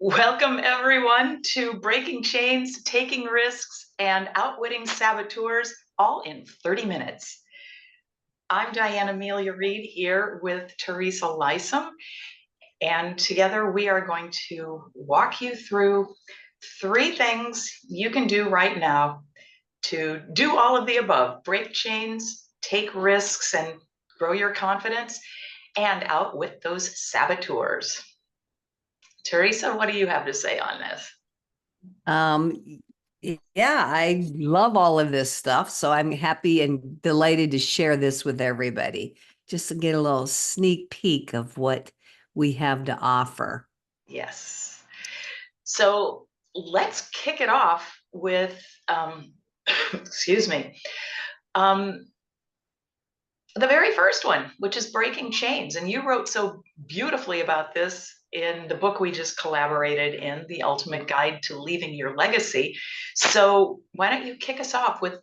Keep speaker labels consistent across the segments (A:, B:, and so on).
A: Welcome, everyone, to Breaking Chains, Taking Risks, and Outwitting Saboteurs, all in 30 minutes. I'm Diane Amelia Reed here with Teresa Lysam, and together we are going to walk you through 3 things you can do right now to do all of the above: break chains, take risks, and grow your confidence, and outwit those saboteurs. Teresa, what do you have to say on this?
B: Um, yeah, I love all of this stuff. So I'm happy and delighted to share this with everybody, just to get a little sneak peek of what we have to offer.
A: Yes. So let's kick it off with, excuse me, um, the very first one, which is breaking chains. And you wrote so beautifully about this in the book we just collaborated in, The Ultimate Guide to Leaving Your Legacy. So why don't you kick us off with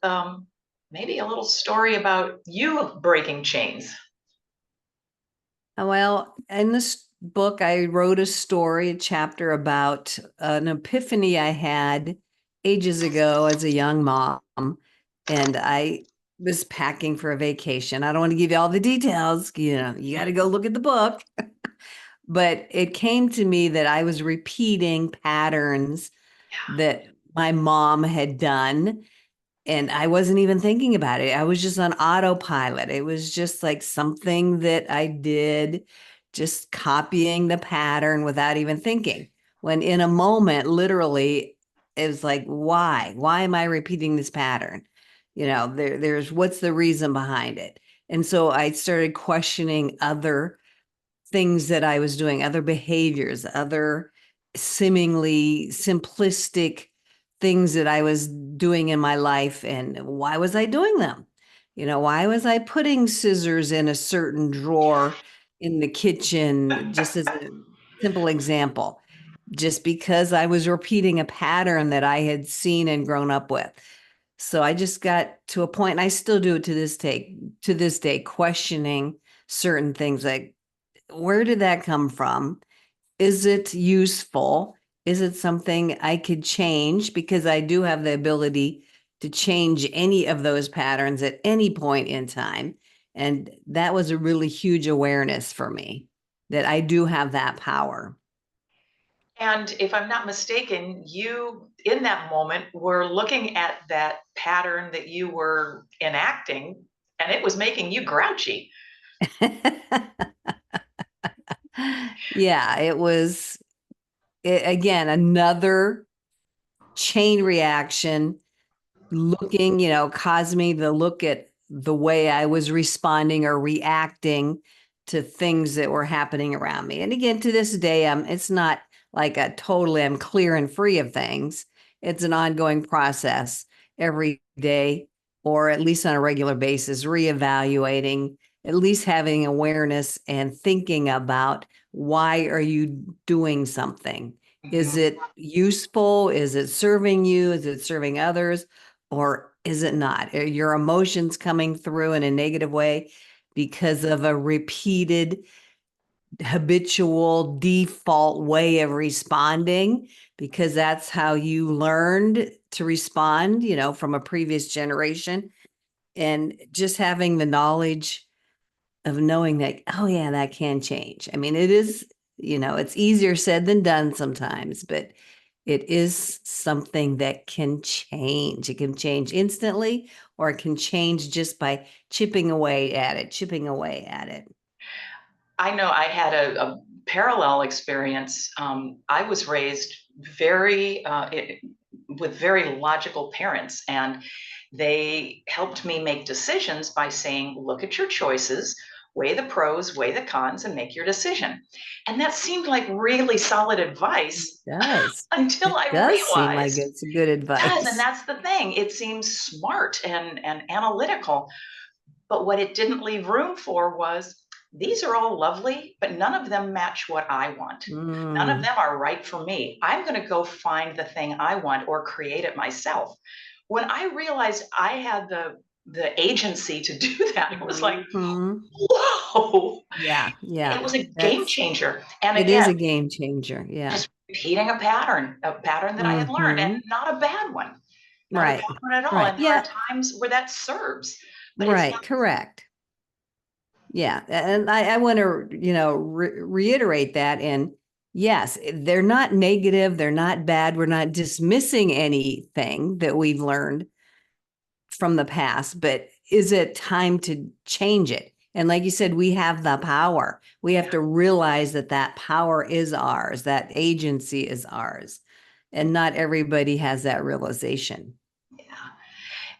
A: maybe a little story about you breaking chains?
B: Well, in this book, I wrote a story, a chapter about an epiphany I had ages ago as a young mom. And I was packing for a vacation. I don't want to give you all the details. You got to go look at the book. But it came to me that I was repeating patterns that my mom had done. And I wasn't even thinking about it. I was just on autopilot. It was just like something that I did, just copying the pattern without even thinking. When in a moment, literally, it was like, why? Why am I repeating this pattern? There's what's the reason behind it? And so I started questioning other things that I was doing, other behaviors, other seemingly simplistic things that I was doing in my life. And why was I doing them? Why was I putting scissors in a certain drawer in the kitchen, just as a simple example? Just because I was repeating a pattern that I had seen and grown up with. So I just got to a point, and I still do it to this day, questioning certain things like, where did that come from? Is it useful? Is it something I could change? Because I do have the ability to change any of those patterns at any point in time. And that was a really huge awareness for me that I do have that power.
A: And if I'm not mistaken, you in that moment were looking at that pattern that you were enacting, and it was making you grouchy.
B: Yeah, it was, again, another chain reaction looking, caused me to look at the way I was responding or reacting to things that were happening around me. And again, to this day, it's not like I'm clear and free of things. It's an ongoing process every day, or at least on a regular basis, reevaluating, at least having awareness and thinking about why are you doing something? Is
A: Mhm.
B: it useful? Is it serving you? Is it serving others? Or is it not? Are your emotions coming through in a negative way because of a repeated, habitual, default way of responding? Because that's how you learned to respond, from a previous generation. And just having the knowledge of knowing that, oh, yeah, that can change. I mean, it is, it's easier said than done sometimes, but it is something that can change. It can change instantly, or it can change just by chipping away at it, chipping away at it.
A: I know I had a parallel experience. I was raised very with very logical parents, and they helped me make decisions by saying, "Look at your choices, weigh the pros, weigh the cons, and make your decision." And that seemed like really solid advice
B: It does.
A: until
B: It
A: I
B: does seem like
A: realized
B: it's good
A: it does, and
B: advice.
A: that's the thing. It seems smart and analytical, but what it didn't leave room for was, these are all lovely, but none of them match what I want. None of
B: Mm,
A: them are right for me. I'm going to go find the thing I want or create it myself. When I realized I had the agency to do that. It was like,
B: Mhm.
A: whoa,
B: Yeah, yeah.
A: it was a game
B: That's
A: changer. And
B: it is
A: again,
B: a game changer. Yeah.
A: just repeating a pattern that I had learned, and
B: Mhm.
A: not a bad one, not a bad
B: Right.
A: one at all.
B: Right.
A: And there are
B: Yeah.
A: times where that serves, but it's
B: Right.
A: not.
B: Correct. Yeah. And I want to, reiterate that. And yes, they're not negative. They're not bad. We're not dismissing anything that we've learned from the past, but is it time to change it? And like you said, we have the power. We have to realize that that power is ours, that agency is ours. And not everybody has that realization.
A: Yeah.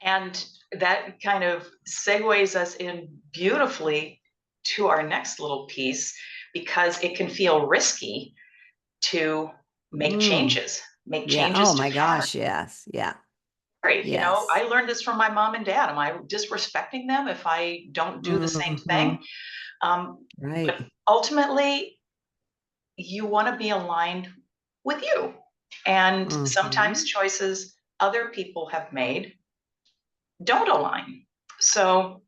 A: And that kind of segues us in beautifully to our next little piece, because it can feel risky to
B: Mm,
A: make
B: yeah.
A: changes
B: Oh
A: to
B: my
A: patterns.
B: gosh. Yes. Yeah.
A: I
B: Yes.
A: learned this from my mom and dad. Am I disrespecting them if I don't do the same
B: Hmm.
A: thing? But
B: Right.
A: ultimately, you want to be aligned with you. And sometimes
B: Hmm.
A: choices other people have made don't align. So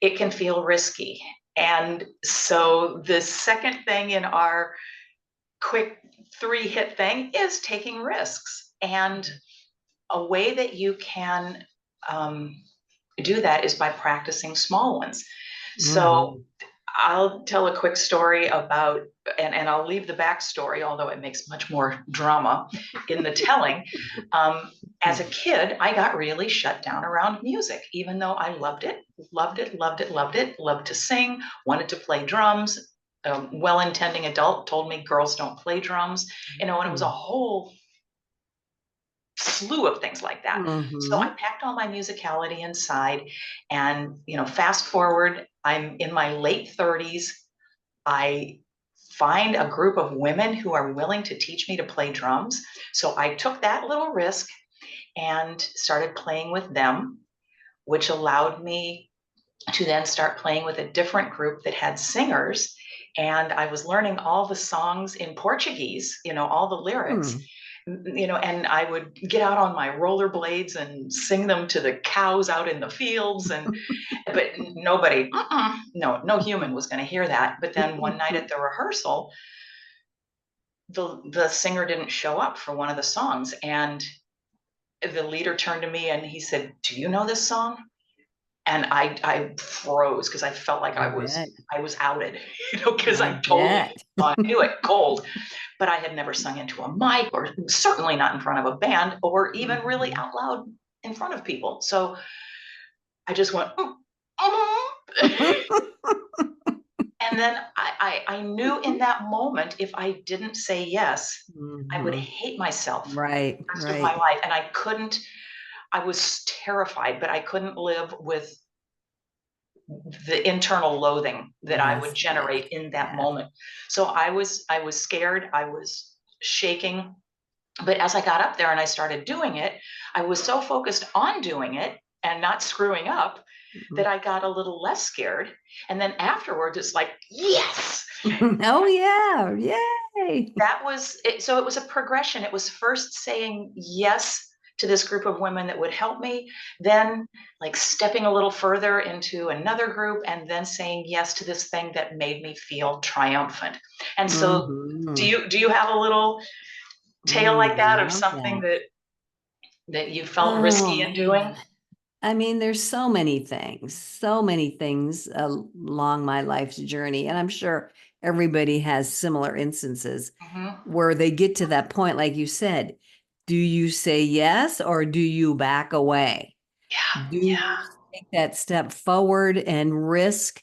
A: it can feel risky. And so the second thing in our quick three hit thing is taking risks. And a way that you can um, do that is by practicing small ones. So
B: Hmm.
A: I'll tell a quick story about, and I'll leave the backstory, although it makes much more drama in the telling. Um, as a kid, I got really shut down around music, even though I loved it, loved it, loved it, loved it, loved to sing, wanted to play drums. A well-intending adult told me girls don't play drums, and it was a whole slew of things like that. So I
B: Hmm.
A: packed all my musicality inside, and fast forward, I'm in my late 30s. I find a group of women who are willing to teach me to play drums. So I took that little risk and started playing with them, which allowed me to then start playing with a different group that had singers. And I was learning all the songs in Portuguese, all the lyrics,
B: Hmm.
A: and I would get out on my rollerblades and sing them to the cows out in the fields. And but nobody, no human was going to hear that. But then one night at the rehearsal, the singer didn't show up for one of the songs, and the leader turned to me and he said, "Do you know this song?" And I froze because I felt like
B: I bet.
A: I was outed, because
B: I
A: I totally
B: bet.
A: knew it cold, but I had never sung into a mic, or certainly not in front of a band, or even really
B: Mhm.
A: out loud in front of people. So I just went, "Mm." And then I knew in that moment, if I didn't say yes, I would
B: Mhm.
A: hate myself
B: Right,
A: the rest of my
B: right.
A: life. And I was terrified, but I couldn't live with the internal loathing that I would
B: Yes, yes,
A: generate in that
B: yes.
A: moment. So I was scared, I was shaking. But as I got up there and I started doing it, I was so focused on doing it and not screwing up
B: Mhm.
A: that I got a little less scared. And then afterwards, it's like, yes,
B: Oh, yeah, yay.
A: that was it. So it was a progression. It was first saying yes to this group of women that would help me, then like stepping a little further into another group, and then saying yes to this thing that made me feel triumphant. And so
B: Mhm.
A: do you have a little tale
B: Mm,
A: like
B: I
A: that of
B: love
A: something
B: that.
A: that you felt
B: Oh,
A: risky in doing?
B: man. I mean, there's so many things along my life's journey. And I'm sure everybody has similar instances
A: Hmm.
B: where they get to that point, like you said. Do you say yes or do you back away?
A: Yeah,
B: Do you
A: yeah.
B: take that step forward and risk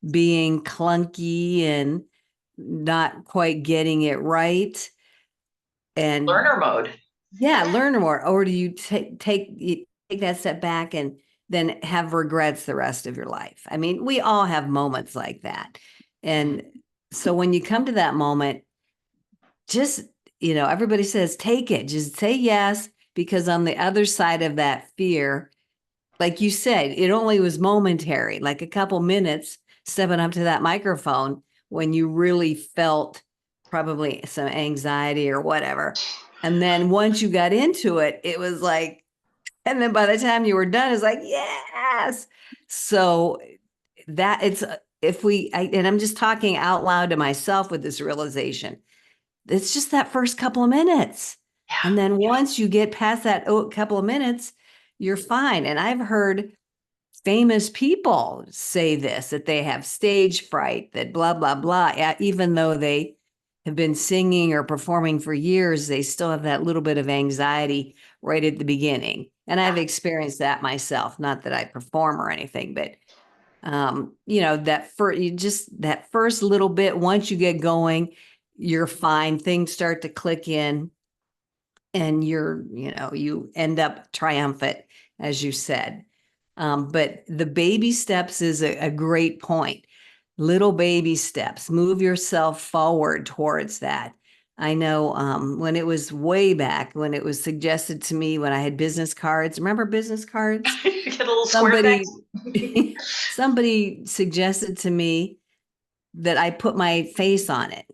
B: being clunky and not quite getting it right? And
A: Learner mode.
B: yeah, learn more. Or do you take that step back and then have regrets the rest of your life? I mean, we all have moments like that. And so when you come to that moment, just, everybody says, take it, just say yes, because on the other side of that fear, like you said, it only was momentary, like a couple minutes stepping up to that microphone when you really felt probably some anxiety or whatever. And then once you got into it, it was like And then by the time you were done, it's like, yes. So that it's if we and I'm just talking out loud to myself with this realization. It's just that first couple of minutes.
A: Yeah.
B: And then once you get past that couple of minutes, you're fine. And I've heard famous people say this, that they have stage fright, that blah, blah, blah. Even though they have been singing or performing for years, they still have that little bit of anxiety right at the beginning. And I've experienced that myself, not that I perform or anything, but that first little bit, once you get going, you're fine. Things start to click in and you end up triumphant, as you said. But the baby steps is a great point. Little baby steps, move yourself forward towards that. I know when it was way back, when it was suggested to me when I had business cards. Remember business cards?
A: You get a little square
B: Somebody,
A: things.
B: somebody suggested to me that I put my face on it.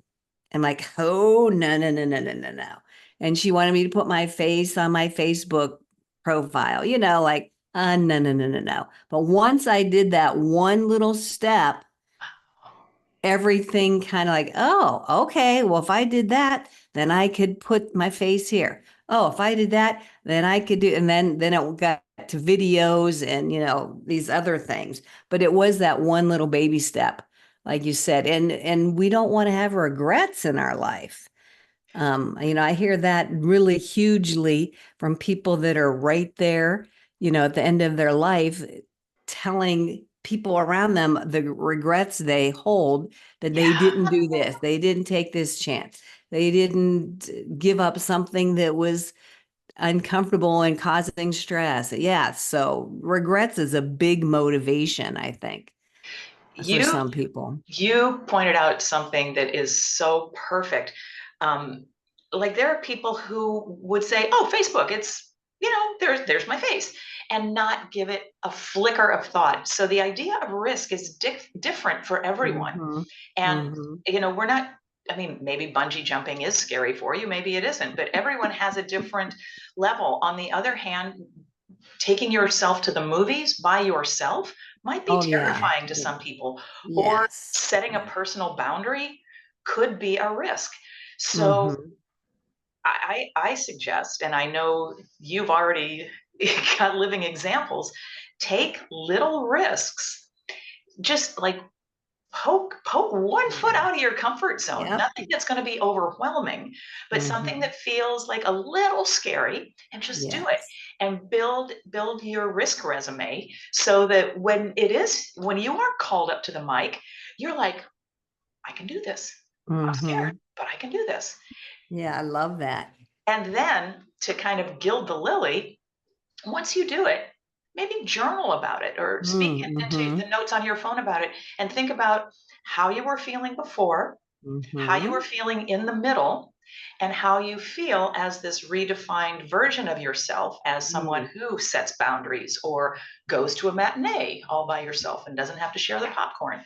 B: I'm like, oh, no, no, no, no, no, no, no. And she wanted me to put my face on my Facebook profile, like, no, no, no, no, no. But once I did that one little step, everything kind of like, oh, okay, well, if I did that, then I could put my face here. Oh, if I did that, then I could do, and then it got to videos and these other things. But it was that one little baby step, like you said, and we don't want to have regrets in our life. I hear that really hugely from people that are right there, at the end of their life, telling people around them the regrets they hold, that they
A: Yeah.
B: didn't do this, they didn't take this chance, they didn't give up something that was uncomfortable and causing stress. Yeah, so regrets is a big motivation, I think, for
A: You
B: some people.
A: you pointed out something that is so perfect. Um, like there are people who would say, "Oh, Facebook, it's there's my face," and not give it a flicker of thought. So the idea of risk is different for everyone,
B: Mm-hmm.
A: and
B: Mm-hmm.
A: we're not. I mean, maybe bungee jumping is scary for you, maybe it isn't, but everyone has a different level. On the other hand, taking yourself to the movies by yourself might be
B: Oh yeah.
A: terrifying to some people, or
B: Yes.
A: setting a
B: Yeah.
A: personal boundary could be a risk. So
B: Mm-hmm.
A: I suggest, and I know you've already got living examples, take little risks. Just like poke one foot
B: Yeah.
A: out of your comfort zone.
B: Yep.
A: Nothing that's going to be overwhelming, but something
B: Mm-hmm.
A: that feels like a little scary, and just do it
B: Yes.
A: and build your risk resume so that when you are called up to the mic, you're like, I can do this. I'm scared,
B: Mm-hmm.
A: but I can do this.
B: Yeah, I love that.
A: And then to kind of gild the lily, once you do it, maybe journal about it or speak into
B: Mm-hmm.
A: the notes on your phone about it and think about how you were feeling before, how you were
B: Mm-hmm.
A: feeling in the middle, and how you feel as this redefined version of yourself, as someone
B: Mm-hmm.
A: who sets boundaries or goes to a matinee all by yourself and doesn't have to share the popcorn.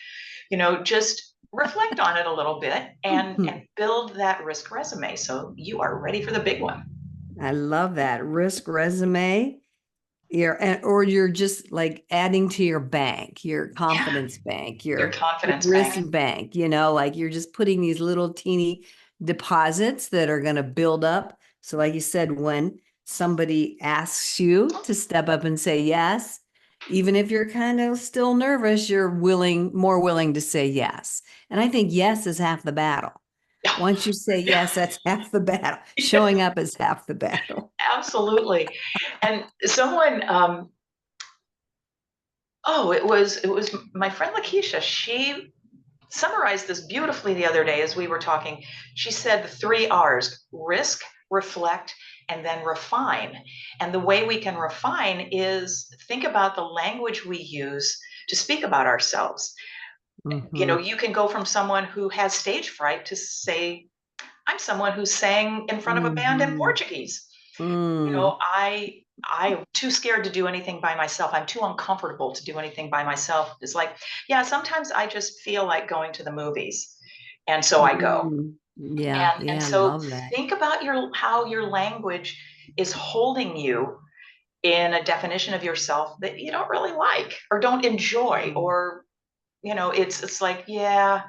A: Just reflect on it a little bit and build that risk resume so you are ready for the big one.
B: I love that risk resume. Or you're just like adding to your bank, your
A: Yeah,
B: confidence bank,
A: your
B: your
A: confidence
B: risk
A: bank.
B: bank, like you're just putting these little teeny deposits that are going to build up. So, like you said, when somebody asks you to step up and say yes, even if you're kind of still nervous, you're more willing to say yes. And I think yes is half the battle. Once you say yes, that's half the battle.
A: Yeah,
B: Showing up is half the battle.
A: absolutely. And someone, oh, it was my friend Lakeisha. She summarized this beautifully the other day as we were talking. She said the three R's: risk, reflect, and then refine. And the way we can refine is think about the language we use to speak about ourselves.
B: Mm-hmm.
A: You can go from someone who has stage fright to say, I'm someone who sang in front of a band in
B: Mm-hmm.
A: Portuguese.
B: Mm.
A: I'm too scared to do anything by myself. I'm too uncomfortable to do anything by myself. It's like, yeah, sometimes I just feel like going to the movies. And so I go.
B: Mm. Yeah,
A: And
B: yeah, I
A: so
B: love that.
A: think about how your language is holding you in a definition of yourself that you don't really like or don't enjoy, or it's like, yeah,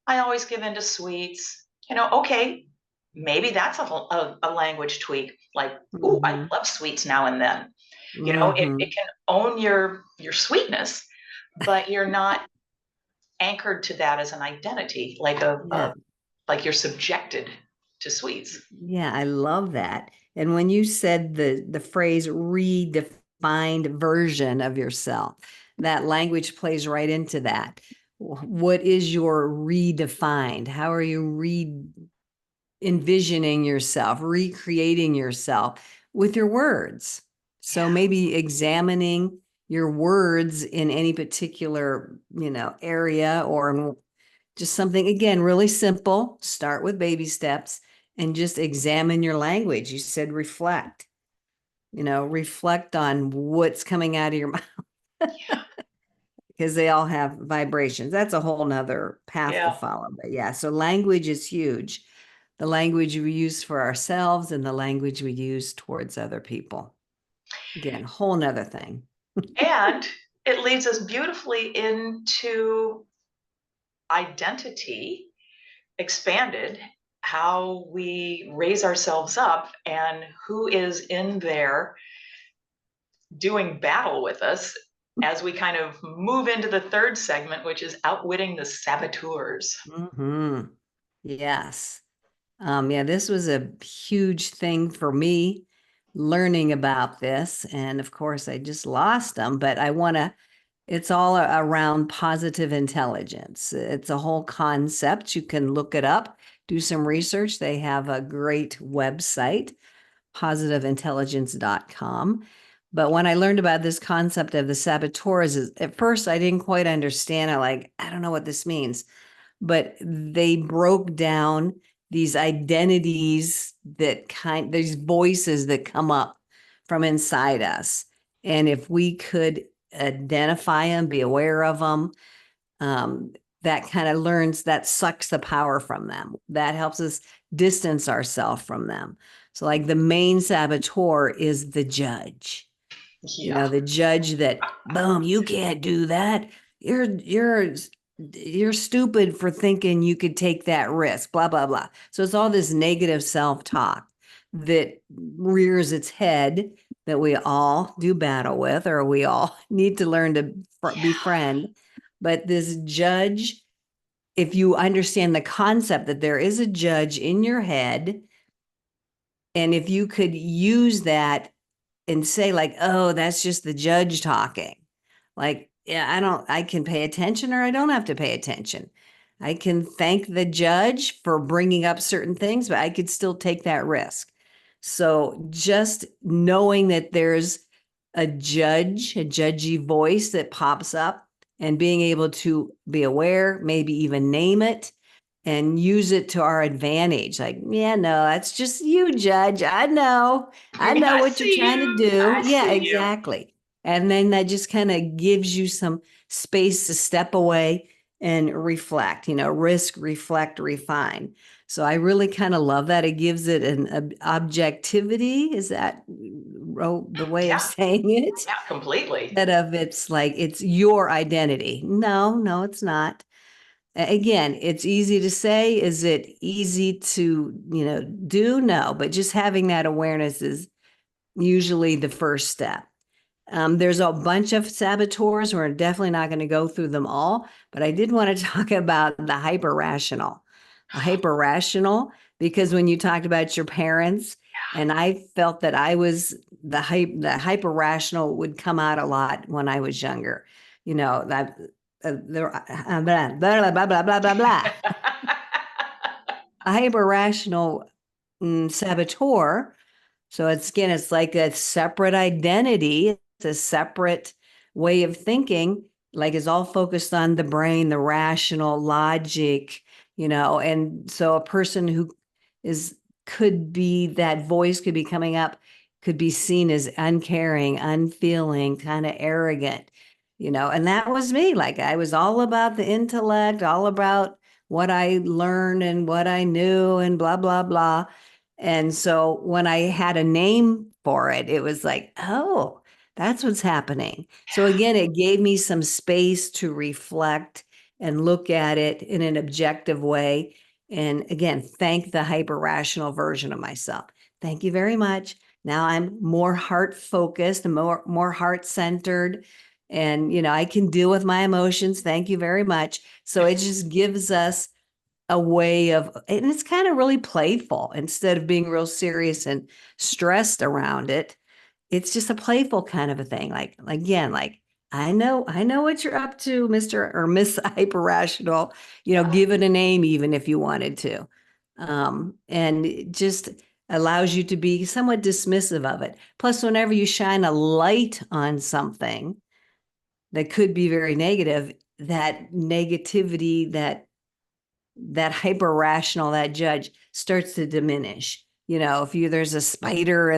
A: I always give in to sweets. Okay, maybe that's a language tweak. Like, ooh, I
B: Mhm.
A: love sweets now and then. It
B: Mhm.
A: can own your sweetness, but you're not anchored to that as an identity,
B: Yeah.
A: like you're subjected to sweets.
B: Yeah, I love that. And when you said the phrase redefined version of yourself, that language plays right into that. What is your redefined? How are you envisioning yourself, recreating yourself with your words? So
A: Yeah.
B: maybe examining your words in any particular, area, or just something, again, really simple. Start with baby steps and just examine your language. You said reflect, reflect on what's coming out of your mouth, because they all have vibrations. That's a whole nother path to
A: Yeah.
B: follow. But yeah, so language is huge. The language we use for ourselves and the language we use towards other people. Again, whole nother thing.
A: And it leads us beautifully into identity expanded, how we raise ourselves up, and who is in there doing battle with us as we kind of move into the third segment, which is outwitting the saboteurs.
B: Hmm. Yes. Yeah, this was a huge thing for me learning about this. And of course, I just lost them, but it's all around positive intelligence. It's a whole concept. You can look it up, do some research. They have a great website, positiveintelligence.com. But when I learned about this concept of the saboteurs, at first I didn't quite understand it. Like, I don't know what this means, but they broke down these identities these voices that come up from inside us. And if we could identify them, be aware of them, um, that kind of that sucks the power from them. That helps us distance ourselves from them. So, like, the main saboteur is the judge,
A: Yeah.
B: the judge that, boom, you can't do that. You're stupid for thinking you could take that risk, blah, blah, blah. So it's all this negative self-talk that rears its head, that we all do battle with, or we all need to learn to
A: Yeah.
B: befriend. But this judge, if you understand the concept that there is a judge in your head, and if you could use that and say, like, oh, that's just the judge talking. Like, yeah, I can pay attention, or I don't have to pay attention. I can thank the judge for bringing up certain things, but I could still take that risk. So just knowing that there's a judgy voice that pops up, and being able to be aware, maybe even name it and use it to our advantage. Like, yeah, no, that's just you, judge. I know
A: I
B: what you're
A: see
B: trying to
A: you.
B: do.
A: I
B: Yeah,
A: see you.
B: exactly. And then that just kind of gives you some space to step away and reflect, risk, reflect, refine. So I really kind of love that. It gives it an objectivity. Is that the way of
A: Yeah.
B: saying it?
A: Yeah. Completely.
B: Instead of it's like it's your identity. No, no, it's not. Again, it's easy to say. Is it easy to, do? No, but just having that awareness is usually the first step. There's a bunch of saboteurs. We're definitely not going to go through them all, but I did want to talk about the hyper rational. The hyper rational, because when you talked about your parents, and I felt that I was the hyper rational would come out a lot when I was younger. That blah, blah, blah, blah, blah, blah, blah. A hyper rational saboteur. So it's like a separate identity. It's a separate way of thinking, like is all focused on the brain, the rational logic, and so a person who is could be that voice could be coming up, could be seen as uncaring, unfeeling, kind of arrogant, and that was me. Like, I was all about the intellect, all about what I learned and what I knew and blah, blah, blah. And so when I had a name for it, it was like, oh, that's what's happening. So again, it gave me some space to reflect and look at it in an objective way. And again, thank the hyper rational version of myself. Thank you very much. Now I'm more heart focused and more heart centered. And, I can deal with my emotions. Thank you very much. So it just gives us a way of, and it's kind of really playful instead of being real serious and stressed around it. It's just a playful kind of a thing. Like, again, like, I know what you're up to, Mr. or Miss Hyper Rational, give it a name even if you wanted to. And it just allows you to be somewhat dismissive of it. Plus, whenever you shine a light on something that could be very negative, that negativity, that hyper rational, that judge starts to diminish. If there's a spider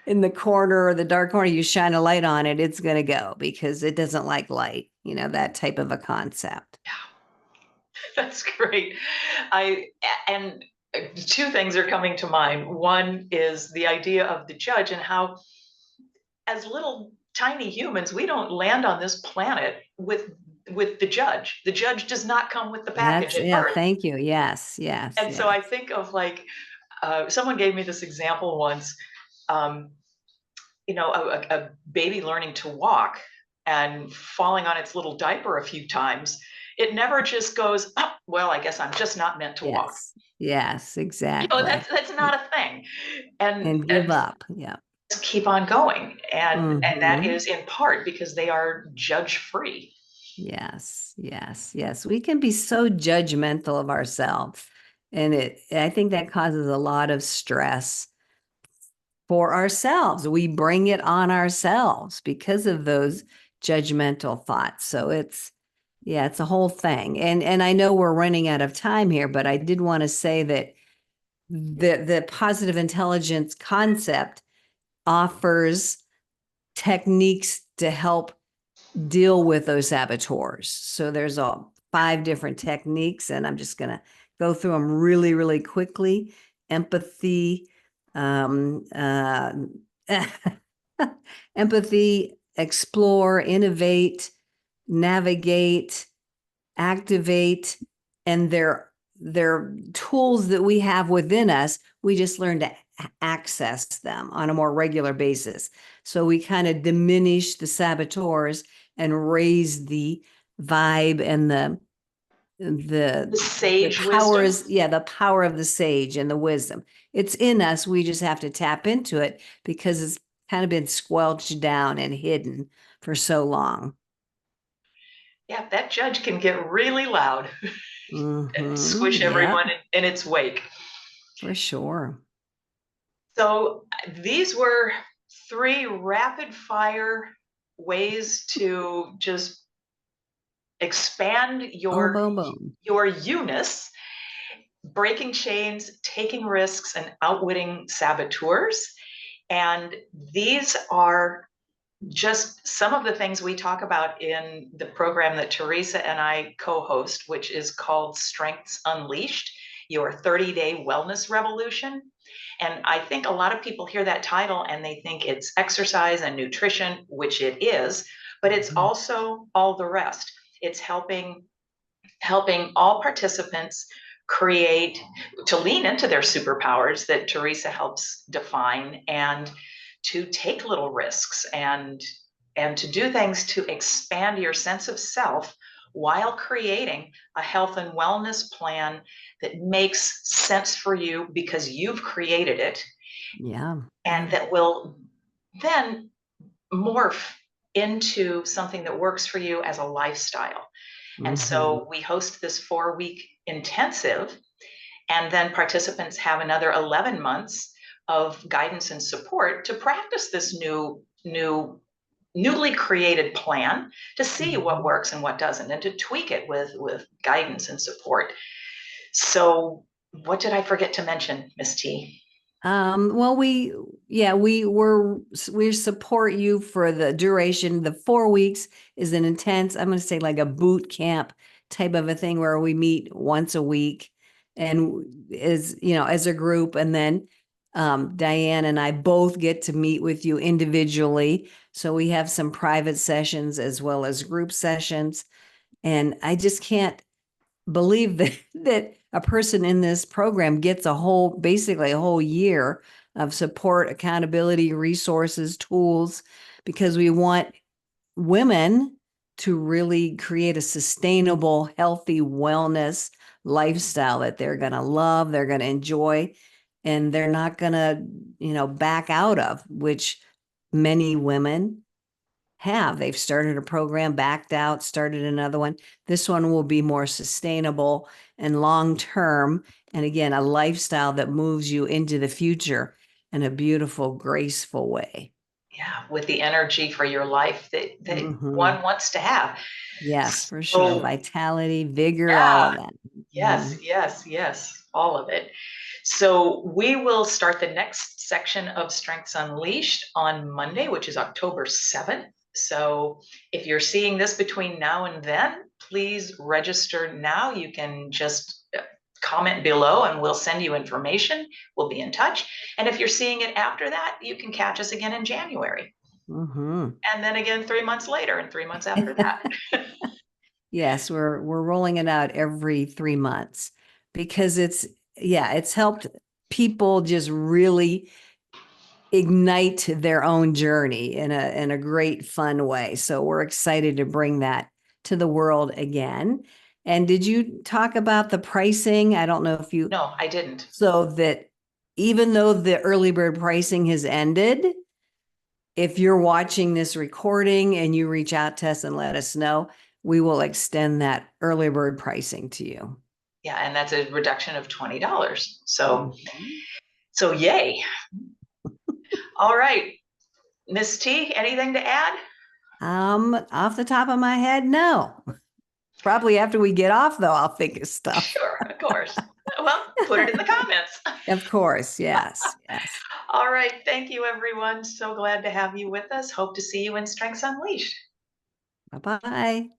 B: in the corner or the dark corner, you shine a light on it, it's going to go because it doesn't like light, that type of a concept.
A: That's great. And two things are coming to mind. One is the idea of the judge and how, as little tiny humans, we don't land on this planet with the judge. The judge does not come with the package at
B: Yeah,
A: birth.
B: thank you. Yes, yes,
A: And
B: yes.
A: so I think of like, someone gave me this example once. Um, a baby learning to walk and falling on its little diaper a few times, it never just goes, oh, well, I guess I'm just not meant to walk.
B: Yes, exactly.
A: That's not a thing. And
B: And give up. Yeah.
A: just keep on going. And that
B: Mhm.
A: is in part because they are judge free.
B: Yes, yes, yes. We can be so judgmental of ourselves. And I think that causes a lot of stress for ourselves. We bring it on ourselves because of those judgmental thoughts. So it's a whole thing. And I know we're running out of time here, but I did want to say that the positive intelligence concept offers techniques to help deal with those saboteurs. So there's 5 different techniques, and I'm just going to go through them really, really quickly. Empathy, um, uh, empathy, explore, innovate, navigate, activate, and they're tools that we have within us. We just learn to access them on a more regular basis. So we kind of diminish the saboteurs and raise the vibe and
A: The
B: the
A: sage
B: powers,
A: wisdom.
B: the power of the sage and the wisdom. It's in us. We just have to tap into it because it's kind of been squelched down and hidden for so long.
A: Yeah, that judge can get really loud and squish
B: Yep,
A: everyone in its wake.
B: for sure.
A: So these were 3 rapid fire ways to just expand
B: Boom, boom, boom.
A: your you-ness, breaking chains, taking risks, and outwitting saboteurs. And these are just some of the things we talk about in the program that Teresa and I co-host, which is called Strengths Unleashed, your 30-day wellness revolution. And I think a lot of people hear that title and they think it's exercise and nutrition, which it is, but it's also all the rest. It's helping all participants create, to lean into their superpowers that Teresa helps define, and to take little risks and to do things to expand your sense of self while creating a health and wellness plan that makes sense for you because you've created it,
B: Yeah.
A: and that will then morph into something that works for you as a lifestyle. And
B: Mhm.
A: so we host this 4-week intensive, and then participants have another 11 months of guidance and support to practice this newly created plan, to see what
B: Mhm.
A: works and what doesn't, and to tweak it with guidance and support. So what did I forget to mention, Miss T?
B: Well, we support you for the duration. The 4 weeks is an intense, I'm going to say like a boot camp type of a thing where we meet once a week and as a group, and then Diane and I both get to meet with you individually. So we have some private sessions as well as group sessions. And I just can't believe that a person in this program gets basically a whole year of support, accountability, resources, tools, because we want women to really create a sustainable, healthy wellness lifestyle that they're going to love, they're going to enjoy, and they're not going to, back out of, which many women have. They've started a program, backed out, started another one. This one will be more sustainable and long term. And again, a lifestyle that moves you into the future in a beautiful, graceful way.
A: Yeah, with the energy for your life that
B: Mhm.
A: one wants to have.
B: Yes, for sure.
A: So
B: Vitality, vigor, all
A: yeah,
B: of that.
A: yes,
B: Mhm.
A: yes, yes, all of it. So we will start the next section of Strengths Unleashed on Monday, which is October 7th. So if you're seeing this between now and then, please register now. You can just comment below and we'll send you information. We'll be in touch. And if you're seeing it after that, you can catch us again in January.
B: Mhm.
A: And then again 3 months later and 3 months after that.
B: Yes, we're rolling it out every 3 months because it's helped people just really ignite their own journey in a great fun way. So we're excited to bring that to the world again. And did you talk about the pricing? I don't know if you
A: No, I didn't.
B: so that even though the early bird pricing has ended, if you're watching this recording and you reach out to us and let us know, we will extend that early bird pricing to you.
A: Yeah, and that's a reduction of $20. So
B: Mhm.
A: so yay. All right. Miss T, anything to add?
B: Off the top of my head, no. Probably after we get off, though, I'll think of stuff.
A: Sure, of course. Well, put it in the comments.
B: Of course, yes, yes.
A: All right. Thank you, everyone. So glad to have you with us. Hope to see you in Strengths Unleashed.
B: Bye-bye.